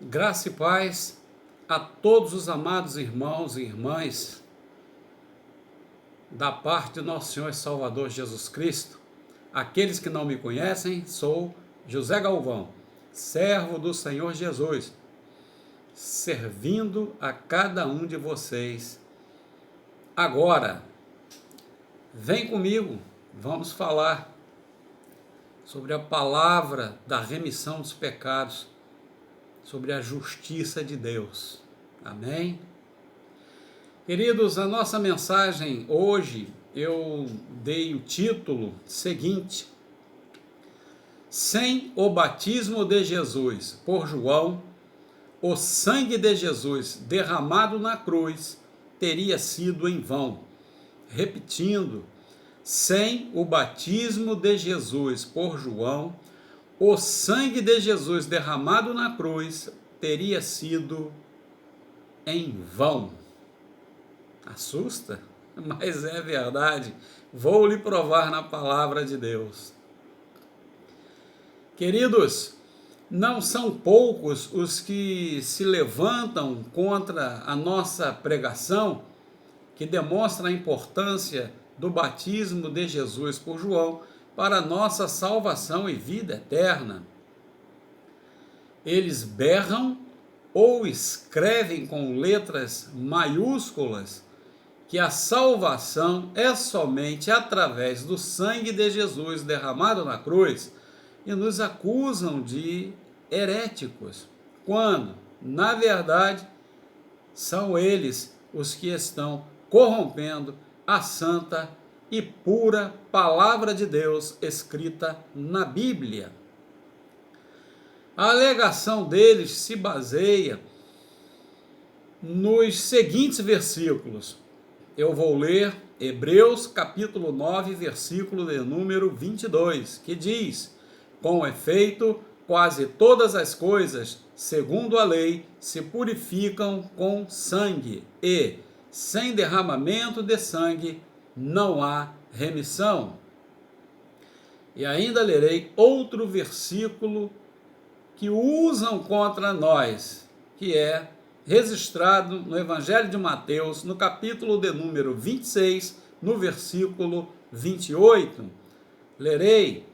Graça e paz a todos os amados irmãos e irmãs, da parte de nosso Senhor e Salvador Jesus Cristo. Aqueles que não me conhecem, sou José Galvão, servo do Senhor Jesus, servindo a cada um de vocês. Agora, vem comigo, vamos falar sobre a palavra da remissão dos pecados, sobre a justiça de Deus. Amém? Queridos, a nossa mensagem hoje, eu dei o título seguinte: sem o batismo de Jesus por João, o sangue de Jesus derramado na cruz teria sido em vão. Repetindo, sem o batismo de Jesus por João, o sangue de Jesus derramado na cruz teria sido em vão. Assusta? Mas é verdade. Vou lhe provar na palavra de Deus. Queridos, não são poucos os que se levantam contra a nossa pregação, que demonstra a importância do batismo de Jesus por João para nossa salvação e vida eterna. Eles berram ou escrevem com letras maiúsculas que a salvação é somente através do sangue de Jesus derramado na cruz e nos acusam de heréticos, quando, na verdade, são eles os que estão corrompendo a santa e pura palavra de Deus escrita na Bíblia. A alegação deles se baseia nos seguintes versículos. Eu vou ler Hebreus capítulo 9, versículo de número 22, que diz: com efeito, quase todas as coisas, segundo a lei, se purificam com sangue, e, sem derramamento de sangue, não há remissão. E ainda lerei outro versículo que usam contra nós, que é registrado no Evangelho de Mateus, no capítulo de número 26, no versículo 28. Lerei: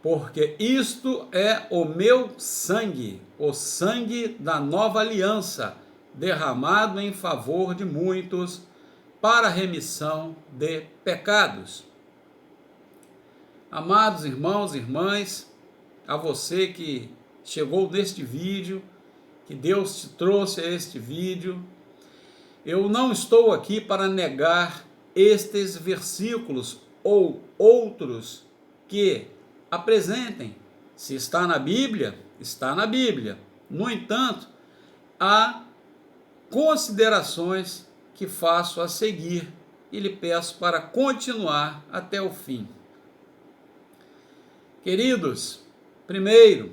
porque isto é o meu sangue, o sangue da nova aliança, derramado em favor de muitos, para a remissão de pecados. Amados irmãos e irmãs, a você que chegou neste vídeo, que Deus te trouxe a este vídeo, eu não estou aqui para negar estes versículos ou outros que apresentem. Se está na Bíblia, está na Bíblia. No entanto, há considerações que faço a seguir e lhe peço para continuar até o fim. Queridos, primeiro,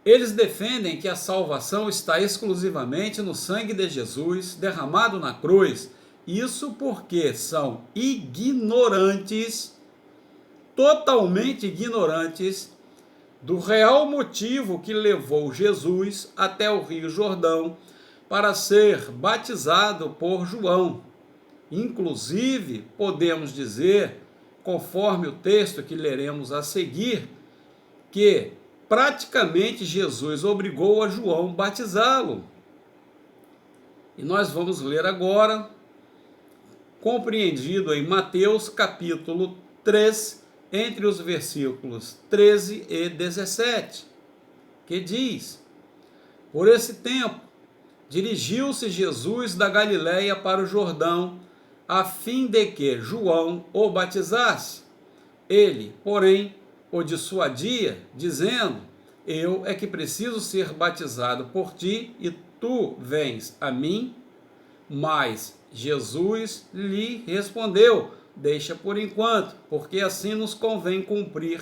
eles defendem que a salvação está exclusivamente no sangue de Jesus derramado na cruz. Isso porque são ignorantes, totalmente ignorantes, do real motivo que levou Jesus até o Rio Jordão para ser batizado por João. Inclusive, podemos dizer, conforme o texto que leremos a seguir, que praticamente Jesus obrigou a João a batizá-lo. E nós vamos ler agora, compreendido em Mateus capítulo 3, entre os versículos 13 e 17, que diz: por esse tempo, dirigiu-se Jesus da Galiléia para o Jordão, a fim de que João o batizasse. Ele, porém, o dissuadia, dizendo: eu é que preciso ser batizado por ti, e tu vens a mim? Mas Jesus lhe respondeu: deixa por enquanto, porque assim nos convém cumprir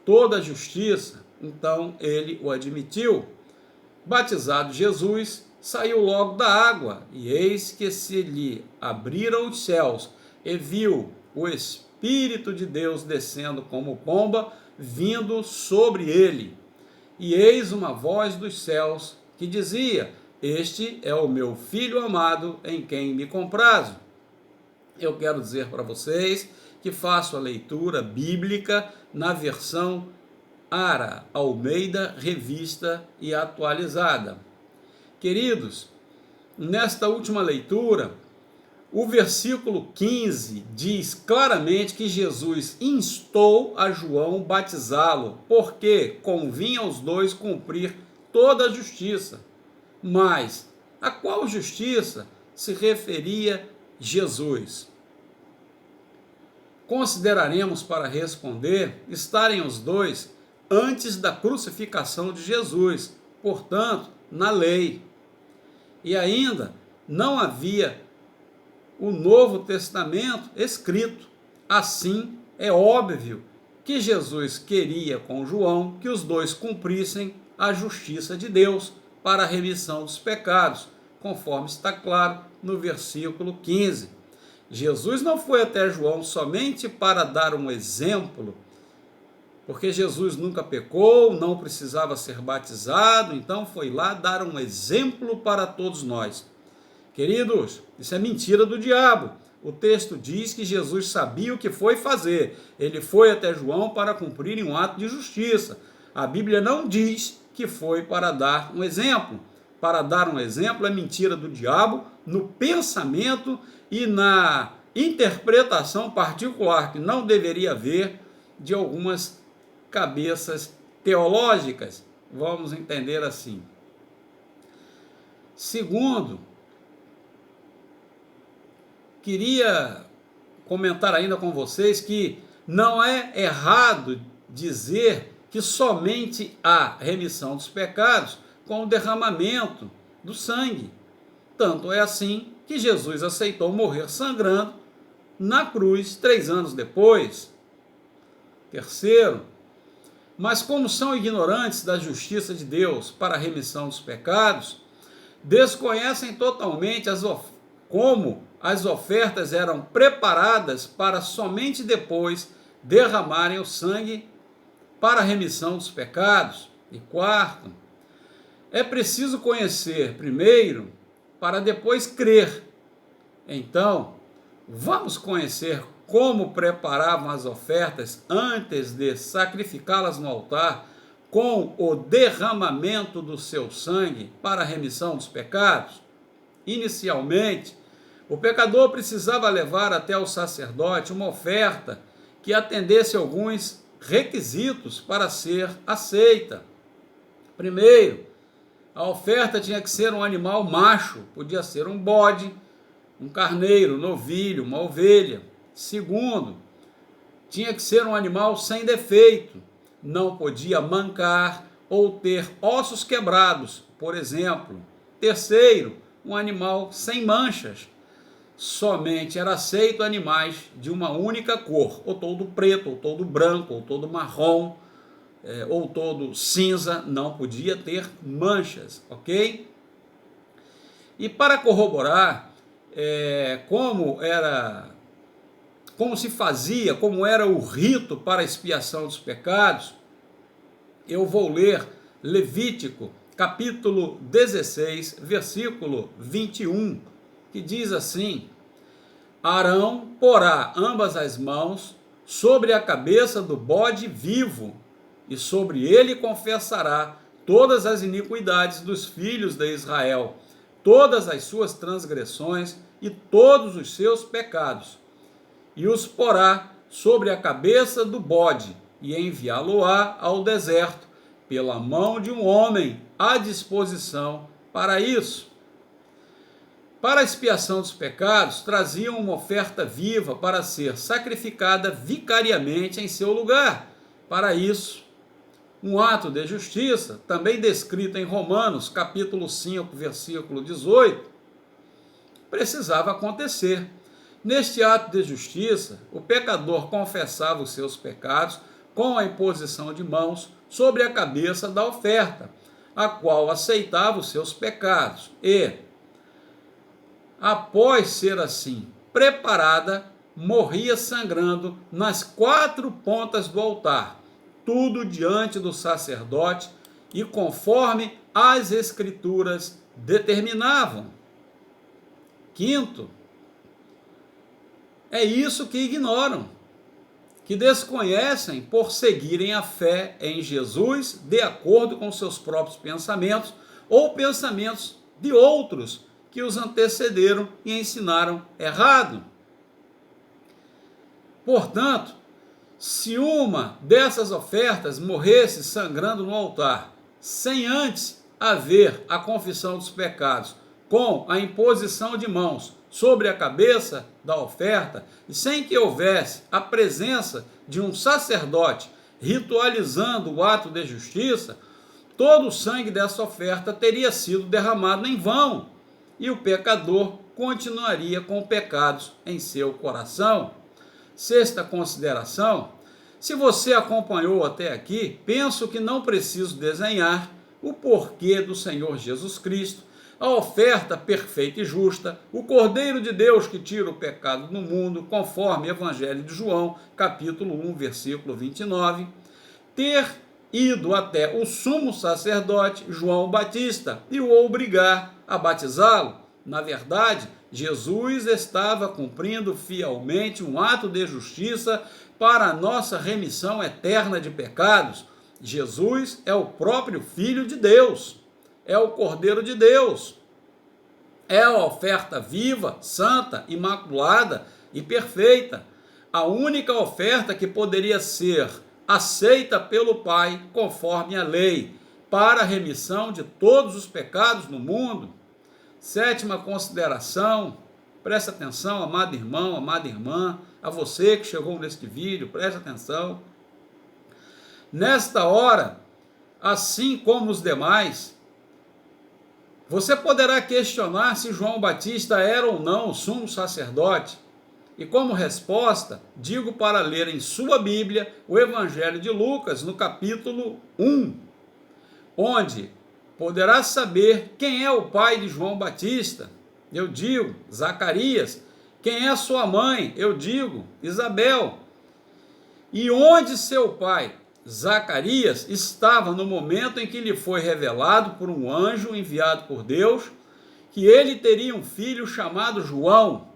toda a justiça. Então ele o admitiu. Batizado Jesus, saiu logo da água, e eis que se lhe abriram os céus, e viu o Espírito de Deus descendo como pomba, vindo sobre ele. e eis uma voz dos céus que dizia: Este é o meu Filho amado, em quem me comprazo. Eu quero dizer para vocês que faço a leitura bíblica na versão Ara Almeida, revista e atualizada. Queridos, nesta última leitura, o versículo 15 diz claramente que Jesus instou a João batizá-lo, porque convinha aos dois cumprir toda a justiça. Mas a qual justiça se referia Jesus? Consideraremos para responder estarem os dois antes da crucificação de Jesus, portanto, na lei. E ainda não havia o Novo Testamento escrito. Assim, é óbvio que Jesus queria com João que os dois cumprissem a justiça de Deus para a remissão dos pecados, conforme está claro no versículo 15. Jesus não foi até João somente para dar um exemplo, porque Jesus nunca pecou, não precisava ser batizado, então foi lá dar um exemplo para todos nós. Queridos, isso é mentira do diabo. O texto diz que Jesus sabia o que foi fazer. Ele foi até João para cumprir um ato de justiça. A Bíblia não diz que foi para dar um exemplo. Para dar um exemplo é mentira do diabo no pensamento e na interpretação particular que não deveria haver de algumas cabeças teológicas. Vamos entender assim. Segundo, queria comentar ainda com vocês que não é errado dizer que somente há remissão dos pecados com o derramamento do sangue. Tanto é assim que Jesus aceitou morrer sangrando na cruz 3 anos depois. Terceiro, mas como são ignorantes da justiça de Deus para a remissão dos pecados, desconhecem totalmente como as ofertas eram preparadas para somente depois derramarem o sangue para a remissão dos pecados. E quarto, é preciso conhecer primeiro para depois crer. Então, vamos conhecer como preparavam as ofertas antes de sacrificá-las no altar com o derramamento do seu sangue para a remissão dos pecados. Inicialmente, o pecador precisava levar até o sacerdote uma oferta que atendesse alguns requisitos para ser aceita. Primeiro, a oferta tinha que ser um animal macho, podia ser um bode, um carneiro, um novilho, uma ovelha. Segundo, tinha que ser um animal sem defeito, não podia mancar ou ter ossos quebrados, por exemplo. Terceiro, um animal sem manchas. Somente era aceito animais de uma única cor, ou todo preto, ou todo branco, ou todo marrom, ou todo cinza, não podia ter manchas, ok? E para corroborar como se fazia, como era o rito para a expiação dos pecados, eu vou ler Levítico, capítulo 16, versículo 21, que diz assim: Arão porá ambas as mãos sobre a cabeça do bode vivo, e sobre ele confessará todas as iniquidades dos filhos de Israel, todas as suas transgressões e todos os seus pecados, e os porá sobre a cabeça do bode, e enviá-lo-á ao deserto, pela mão de um homem à disposição para isso. Para a expiação dos pecados, traziam uma oferta viva para ser sacrificada vicariamente em seu lugar. Para isso, um ato de justiça, também descrito em Romanos, capítulo 5, versículo 18, precisava acontecer. Neste ato de justiça, o pecador confessava os seus pecados com a imposição de mãos sobre a cabeça da oferta, a qual aceitava os seus pecados e, após ser assim preparada, morria sangrando nas 4 pontas do altar, tudo diante do sacerdote e conforme as Escrituras determinavam. Quinto, é isso que ignoram, que desconhecem por seguirem a fé em Jesus de acordo com seus próprios pensamentos ou pensamentos de outros que os antecederam e ensinaram errado. Portanto, se uma dessas ofertas morresse sangrando no altar, sem antes haver a confissão dos pecados, com a imposição de mãos sobre a cabeça da oferta, e sem que houvesse a presença de um sacerdote ritualizando o ato de justiça, todo o sangue dessa oferta teria sido derramado em vão, e o pecador continuaria com pecados em seu coração. Sexta consideração: se você acompanhou até aqui, penso que não preciso desenhar o porquê do Senhor Jesus Cristo, a oferta perfeita e justa, o Cordeiro de Deus que tira o pecado do mundo, conforme o Evangelho de João, capítulo 1, versículo 29, ter ido até o sumo sacerdote João Batista e o obrigar a batizá-lo. Na verdade, Jesus estava cumprindo fielmente um ato de justiça para a nossa remissão eterna de pecados. Jesus é o próprio Filho de Deus, é o Cordeiro de Deus, é a oferta viva, santa, imaculada e perfeita, a única oferta que poderia ser aceita pelo Pai conforme a lei, para a remissão de todos os pecados no mundo. Sétima consideração, presta atenção, amado irmão, amada irmã, a você que chegou neste vídeo, presta atenção. Nesta hora, assim como os demais, você poderá questionar se João Batista era ou não o sumo sacerdote. E como resposta, digo para ler em sua Bíblia o Evangelho de Lucas, no capítulo 1, onde poderá saber quem é o pai de João Batista. Eu digo, Zacarias. Quem é sua mãe? Eu digo, Isabel. E onde seu pai, Zacarias, estava no momento em que lhe foi revelado por um anjo enviado por Deus que ele teria um filho chamado João.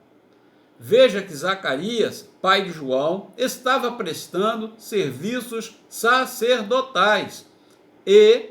Veja que Zacarias, pai de João, estava prestando serviços sacerdotais e,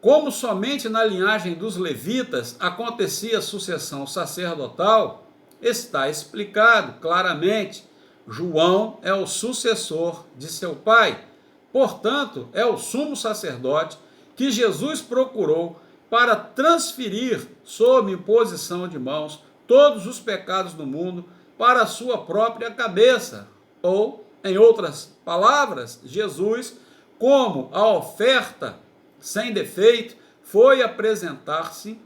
como somente na linhagem dos levitas acontecia a sucessão sacerdotal, está explicado claramente: João é o sucessor de seu pai. Portanto, é o sumo sacerdote que Jesus procurou para transferir, sob imposição de mãos, todos os pecados do mundo para a sua própria cabeça. Ou, em outras palavras, Jesus, como a oferta sem defeito, foi apresentar-se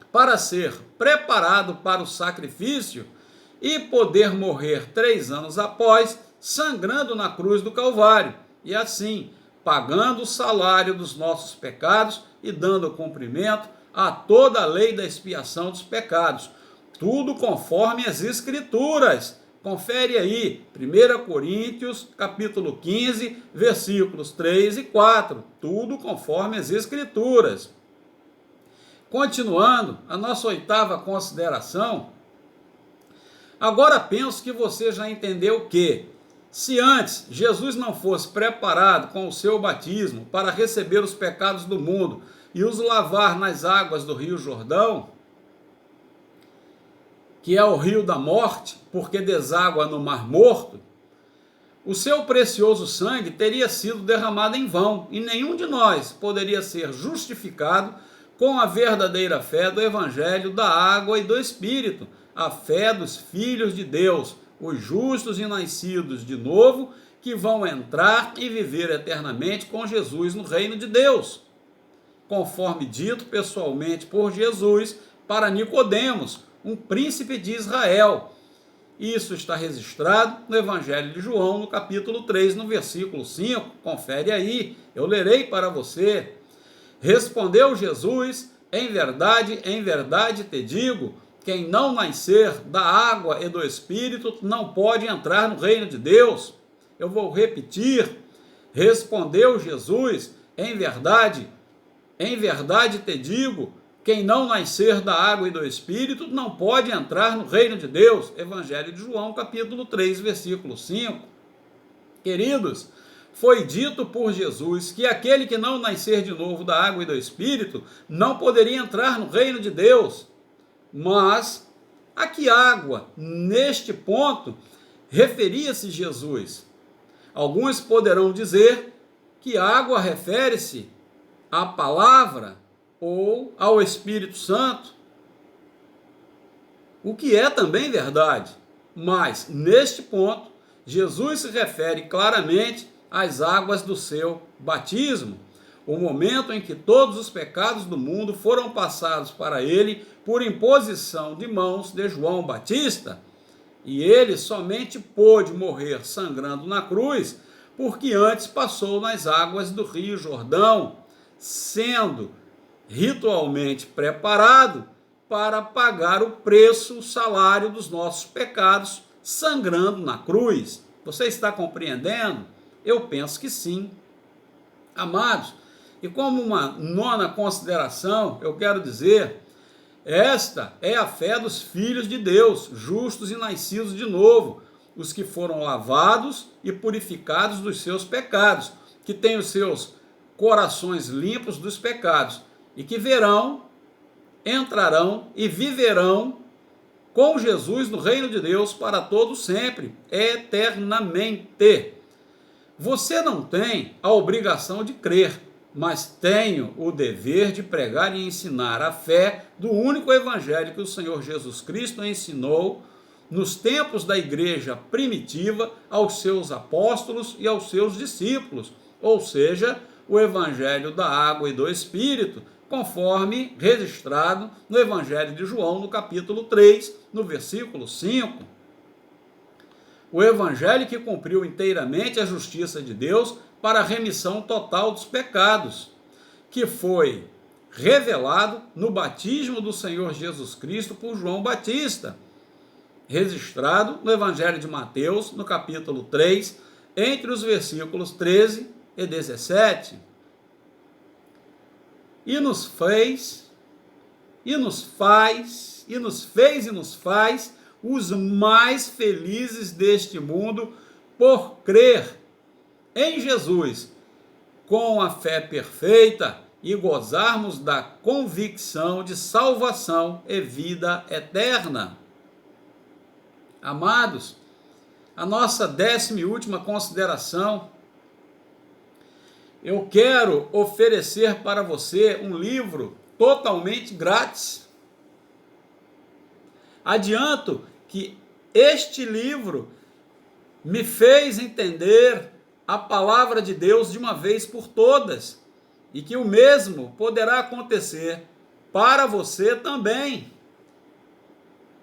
para ser preparado para o sacrifício e poder morrer 3 anos após, sangrando na cruz do Calvário, e assim, pagando o salário dos nossos pecados e dando cumprimento a toda a lei da expiação dos pecados. Tudo conforme as Escrituras. Confere aí, 1 Coríntios, capítulo 15, versículos 3 e 4. Tudo conforme as Escrituras. Continuando, a nossa 8ª consideração. Agora penso que você já entendeu que, se antes Jesus não fosse preparado com o seu batismo para receber os pecados do mundo e os lavar nas águas do Rio Jordão, que é o rio da morte, porque deságua no Mar Morto, o seu precioso sangue teria sido derramado em vão, e nenhum de nós poderia ser justificado com a verdadeira fé do Evangelho da água e do Espírito, a fé dos filhos de Deus, os justos e nascidos de novo, que vão entrar e viver eternamente com Jesus no reino de Deus, conforme dito pessoalmente por Jesus para Nicodemos, um príncipe de Israel. Isso está registrado no Evangelho de João, no capítulo 3, no versículo 5. Confere aí, eu lerei para você. Respondeu Jesus: em verdade te digo, quem não nascer da água e do Espírito não pode entrar no reino de Deus. Eu vou repetir. Respondeu Jesus: em verdade te digo, quem não nascer da água e do Espírito não pode entrar no reino de Deus. Evangelho de João, capítulo 3, versículo 5. Queridos, foi dito por Jesus que aquele que não nascer de novo da água e do Espírito não poderia entrar no reino de Deus. Mas a que água, neste ponto, referia-se Jesus? Alguns poderão dizer que água refere-se à palavra ou ao Espírito Santo, o que é também verdade. Mas, neste ponto, Jesus se refere claramente às águas do seu batismo, o momento em que todos os pecados do mundo foram passados para ele por imposição de mãos de João Batista, e ele somente pôde morrer sangrando na cruz, porque antes passou nas águas do Rio Jordão, sendo ritualmente preparado para pagar o preço, o salário dos nossos pecados, sangrando na cruz. Você está compreendendo? Eu penso que sim. Amados, e como uma nona consideração, eu quero dizer, esta é a fé dos filhos de Deus, justos e nascidos de novo, os que foram lavados e purificados dos seus pecados, que têm os seus corações limpos dos pecados, e que verão, entrarão e viverão com Jesus no reino de Deus para todo sempre, eternamente. Você não tem a obrigação de crer, mas tenho o dever de pregar e ensinar a fé do único evangelho que o Senhor Jesus Cristo ensinou nos tempos da igreja primitiva aos seus apóstolos e aos seus discípulos, ou seja, o evangelho da água e do Espírito, conforme registrado no Evangelho de João, no capítulo 3, no versículo 5. O Evangelho que cumpriu inteiramente a justiça de Deus para a remissão total dos pecados, que foi revelado no batismo do Senhor Jesus Cristo por João Batista, registrado no Evangelho de Mateus, no capítulo 3, entre os versículos 13 e 17. E nos fez os mais felizes deste mundo por crer em Jesus, com a fé perfeita e gozarmos da convicção de salvação e vida eterna. Amados, a nossa 10ª e última consideração, eu quero oferecer para você um livro totalmente grátis. Adianto que este livro me fez entender a palavra de Deus de uma vez por todas, e que o mesmo poderá acontecer para você também.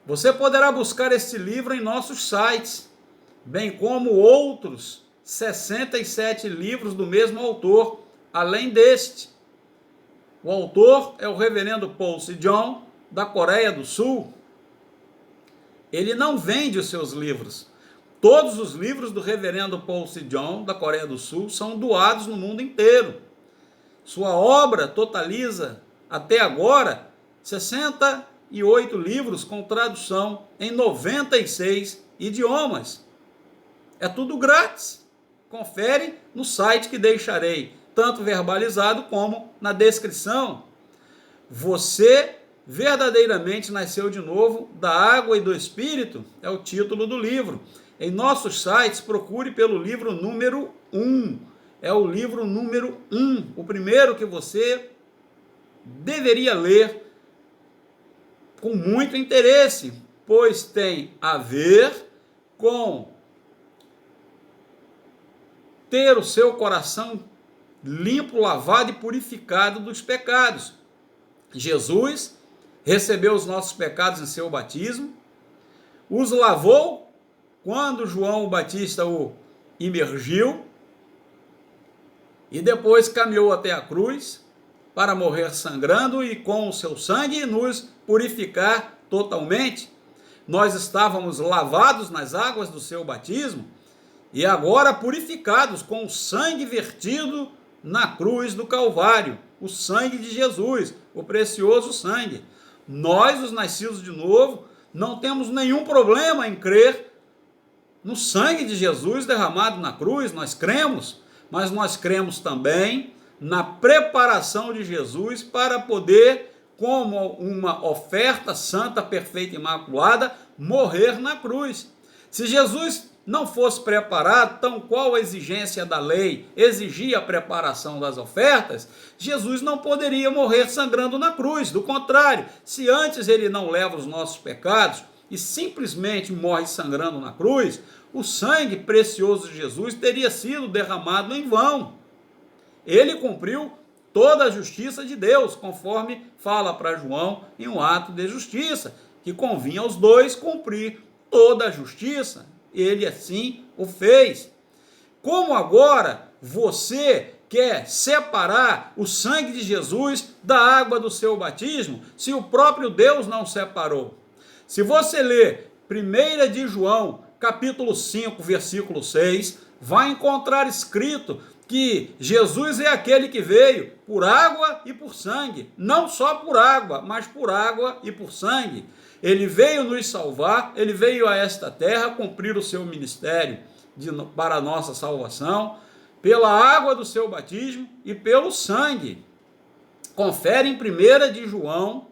Você poderá buscar este livro em nossos sites, bem como outros 67 livros do mesmo autor, além deste. O autor é o reverendo Paul Sejong, da Coreia do Sul. Ele não vende os seus livros. Todos os livros do reverendo Paul Sejong, da Coreia do Sul, são doados no mundo inteiro. Sua obra totaliza, até agora, 68 livros com tradução em 96 idiomas. É tudo grátis. Confere no site que deixarei, tanto verbalizado como na descrição. Você verdadeiramente nasceu de novo da água e do Espírito, é o título do livro. Em nossos sites, procure pelo livro número 1. É o livro número 1, o primeiro que você deveria ler com muito interesse, pois tem a ver com ter o seu coração limpo, lavado e purificado dos pecados. Jesus recebeu os nossos pecados em seu batismo, os lavou quando João Batista o imergiu e depois caminhou até a cruz para morrer sangrando e com o seu sangue nos purificar totalmente. Nós estávamos lavados nas águas do seu batismo e agora purificados com o sangue vertido na cruz do Calvário, o sangue de Jesus, o precioso sangue. Nós, os nascidos de novo, não temos nenhum problema em crer no sangue de Jesus derramado na cruz, nós cremos, mas nós cremos também na preparação de Jesus para poder, como uma oferta santa, perfeita e imaculada, morrer na cruz. Se Jesus não fosse preparado, tão qual a exigência da lei exigia a preparação das ofertas, Jesus não poderia morrer sangrando na cruz. Do contrário, se antes ele não leva os nossos pecados e simplesmente morre sangrando na cruz, o sangue precioso de Jesus teria sido derramado em vão. Ele cumpriu toda a justiça de Deus, conforme fala para João em um ato de justiça, que convinha aos dois cumprir toda a justiça. Ele assim o fez. Como agora você quer separar o sangue de Jesus da água do seu batismo, se o próprio Deus não separou? Se você ler 1 de João, capítulo 5, versículo 6, vai encontrar escrito que Jesus é aquele que veio por água e por sangue, não só por água, mas por água e por sangue. Ele veio nos salvar, ele veio a esta terra cumprir o seu ministério para a nossa salvação, pela água do seu batismo e pelo sangue. Confere em 1 de João,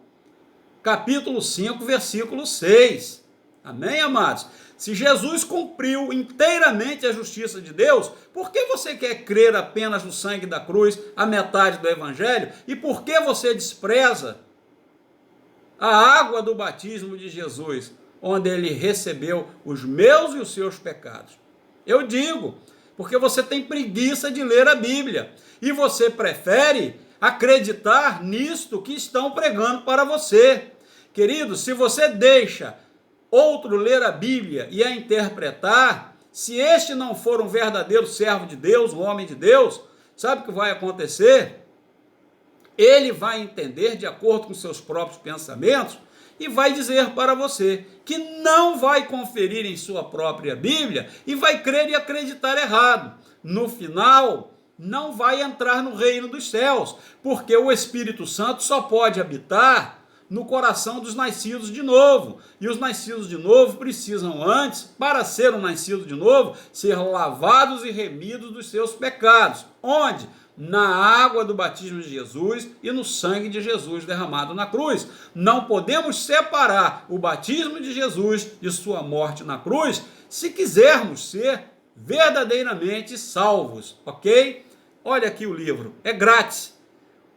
capítulo 5, versículo 6. Amém, amados? Se Jesus cumpriu inteiramente a justiça de Deus, por que você quer crer apenas no sangue da cruz, a metade do evangelho? E por que você despreza a água do batismo de Jesus, onde ele recebeu os meus e os seus pecados? Eu digo, porque você tem preguiça de ler a Bíblia e você prefere acreditar nisto que estão pregando para você. Querido, se você deixa outro ler a Bíblia e a interpretar, se este não for um verdadeiro servo de Deus, um homem de Deus, sabe o que vai acontecer? Ele vai entender de acordo com seus próprios pensamentos e vai dizer para você que não vai conferir em sua própria Bíblia e vai crer e acreditar errado. No final, não vai entrar no reino dos céus, porque o Espírito Santo só pode habitar no coração dos nascidos de novo. E os nascidos de novo precisam antes, para ser um nascido de novo, ser lavados e remidos dos seus pecados. Onde? Na água do batismo de Jesus e no sangue de Jesus derramado na cruz. Não podemos separar o batismo de Jesus de sua morte na cruz, se quisermos ser verdadeiramente salvos, ok? Olha aqui o livro, é grátis.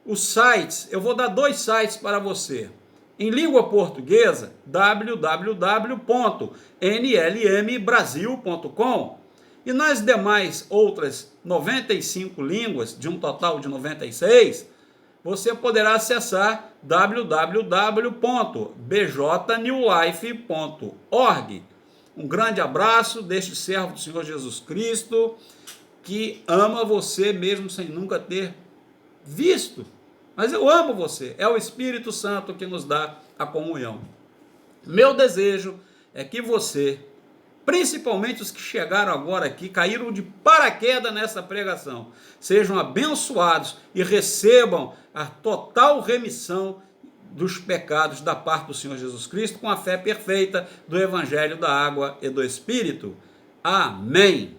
Os sites, eu vou dar 2 sites para você. Em língua portuguesa, www.nlmbrasil.com, e nas demais outras 95 línguas, de um total de 96, você poderá acessar www.bjnewlife.org. Um grande abraço deste servo do Senhor Jesus Cristo, que ama você mesmo sem nunca ter visto. Mas eu amo você, é o Espírito Santo que nos dá a comunhão. Meu desejo é que você, principalmente os que chegaram agora aqui, caíram de paraquedas nessa pregação, sejam abençoados e recebam a total remissão dos pecados da parte do Senhor Jesus Cristo com a fé perfeita do Evangelho da Água e do Espírito. Amém.